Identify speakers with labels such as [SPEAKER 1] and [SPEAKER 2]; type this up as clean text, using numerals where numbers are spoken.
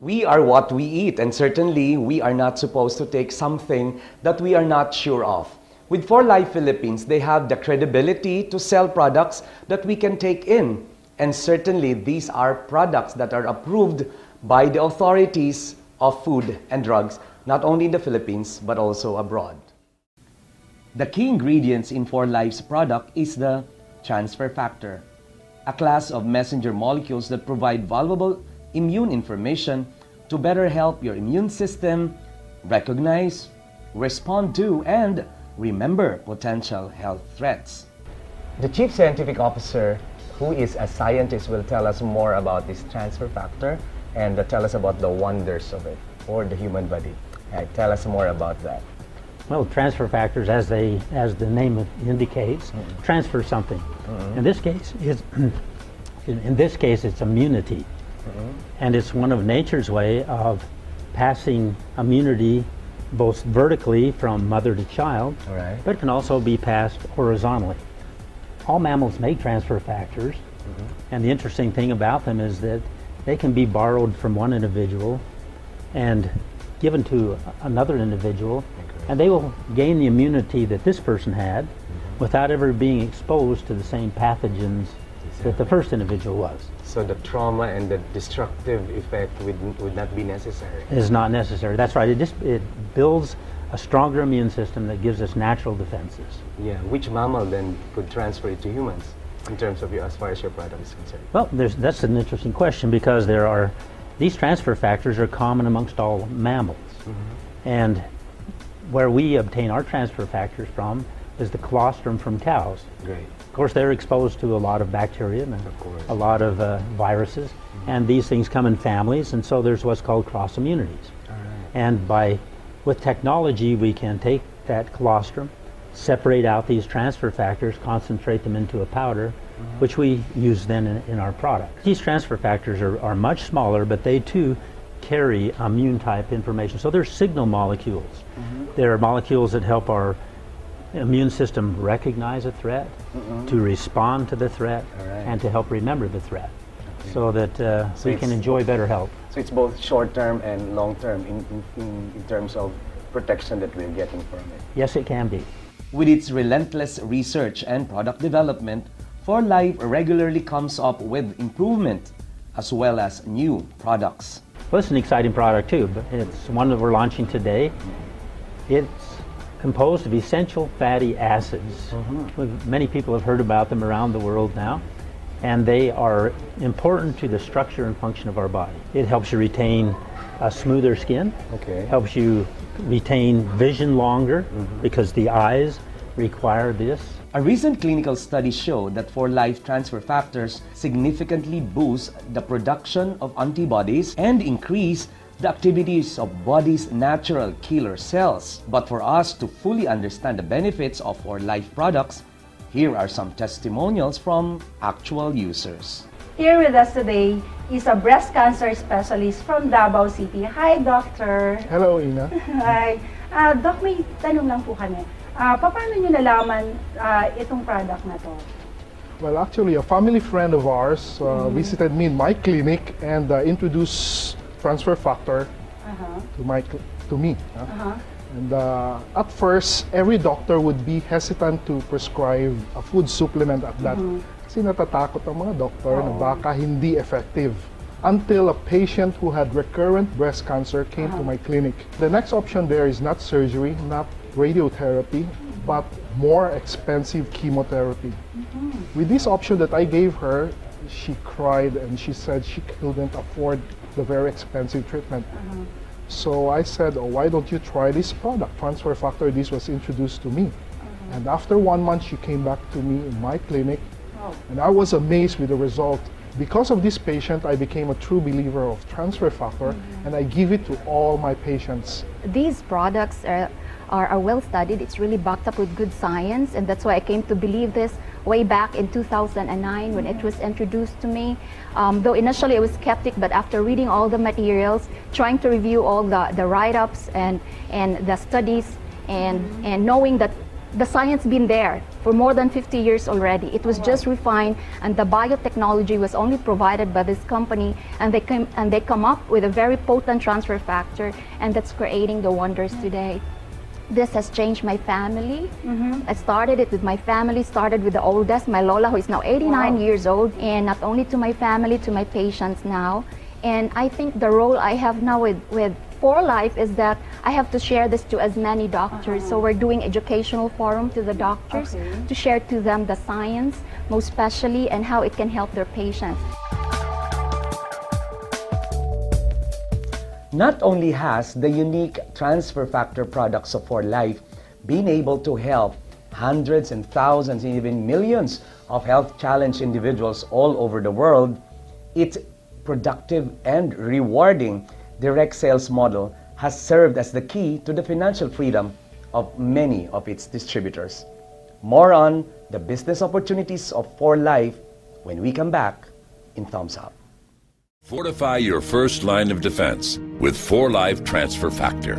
[SPEAKER 1] We are what we eat, and certainly we are not supposed to take something that we are not sure of. With 4Life Philippines, they have the credibility to sell products that we can take in. And certainly these are products that are approved by the authorities of food and drugs, not only in the Philippines, but also abroad. The key ingredients in 4Life's product is the transfer factor, a class of messenger molecules that provide valuable immune information to better help your immune system recognize, respond to, and remember potential health threats. The Chief Scientific Officer, who is a scientist, will tell us more about this transfer factor and tell us about the wonders of it for the human body. Tell us more about that.
[SPEAKER 2] Well, transfer factors, as the name indicates, transfer something. In this case, it's immunity, and it's one of nature's way of passing immunity both vertically from mother to child, but it can also be passed horizontally. All mammals make transfer factors, and the interesting thing about them is that they can be borrowed from one individual and given to another individual, and they will gain the immunity that this person had without ever being exposed to the same pathogens that the first individual was.
[SPEAKER 1] So the trauma and the destructive effect would not be necessary?
[SPEAKER 2] It is not necessary. That's right. It builds a stronger immune system that gives us natural defenses.
[SPEAKER 1] Yeah. Which mammal then could transfer it to humans in terms of as far as your product is concerned?
[SPEAKER 2] Well, that's an interesting question, because these transfer factors are common amongst all mammals. And where we obtain our transfer factors from is the colostrum from cows.
[SPEAKER 1] Great.
[SPEAKER 2] Of course, they're exposed to a lot of bacteria and a lot of viruses, and these things come in families, and so there's what's called cross immunities. And with technology, we can take that colostrum, separate out these transfer factors, concentrate them into a powder, which we use then in our products. These transfer factors are much smaller, but they too carry immune type information. So they're signal molecules. They're molecules that help our immune system recognize a threat, to respond to the threat, and to help remember the threat, so that we can enjoy better health.
[SPEAKER 1] So it's both short-term and long-term in terms of protection that we're getting from it.
[SPEAKER 2] Yes, it can be.
[SPEAKER 1] With its relentless research and product development, 4Life regularly comes up with improvement as well as new products.
[SPEAKER 2] Well, it's an exciting product too, but it's one that we're launching today. It's composed of essential fatty acids. Many people have heard about them around the world now, and they are important to the structure and function of our body. It helps you retain a smoother skin, helps you retain vision longer, because the eyes require this. A recent clinical study showed that 4Life transfer factors significantly boost the production of antibodies and increase the activities of body's natural killer cells. But for us to fully understand the benefits of 4Life products, here are some testimonials from actual users.
[SPEAKER 3] Here with us today is a breast cancer specialist from Davao City. Hi, Doctor.
[SPEAKER 4] Hello, Ina.
[SPEAKER 3] Hi. Doc, may tanong lang po kami. Paano nyo nalaman itong product na to?
[SPEAKER 4] Well, actually, a family friend of ours visited me in my clinic and introduced transfer factor to me. And at first, every doctor would be hesitant to prescribe a food supplement at that. Kasi natatakot ang mga doktor na baka hindi effective. Until a patient who had recurrent breast cancer came to my clinic. The next option there is not surgery, not radiotherapy, but more expensive chemotherapy. With this option that I gave her, she cried and she said she couldn't afford the very expensive treatment. So I said, oh, why don't you try this product, transfer factor? This was introduced to me. And after 1 month, she came back to me in my clinic, and I was amazed with the result. Because of this patient, I became a true believer of transfer factor, and I give it to all my patients.
[SPEAKER 5] These products are well studied. It's really backed up with good science, and that's why I came to believe this way back in 2009 when it was introduced to me. Though initially I was skeptic, but after reading all the materials, trying to review all the write-ups and the studies, and knowing that the science been there for more than 50 years already. It was just refined, and the biotechnology was only provided by this company, and they come up with a very potent transfer factor, and that's creating the wonders today. This has changed my family. I started it with my family, started with the oldest, my Lola, who is now 89 years old, and not only to my family, to my patients now. And I think the role I have now with For Life is that I have to share this to as many doctors. So we're doing educational forum to the doctors to share to them the science, most especially, and how it can help their patients.
[SPEAKER 1] Not only has the unique transfer factor products of For Life been able to help hundreds and thousands and even millions of health-challenged individuals all over the world, its productive and rewarding direct sales model has served as the key to the financial freedom of many of its distributors. More on the business opportunities of For Life when we come back in Thumbs Up.
[SPEAKER 6] Fortify your first line of defense with For Life Transfer Factor.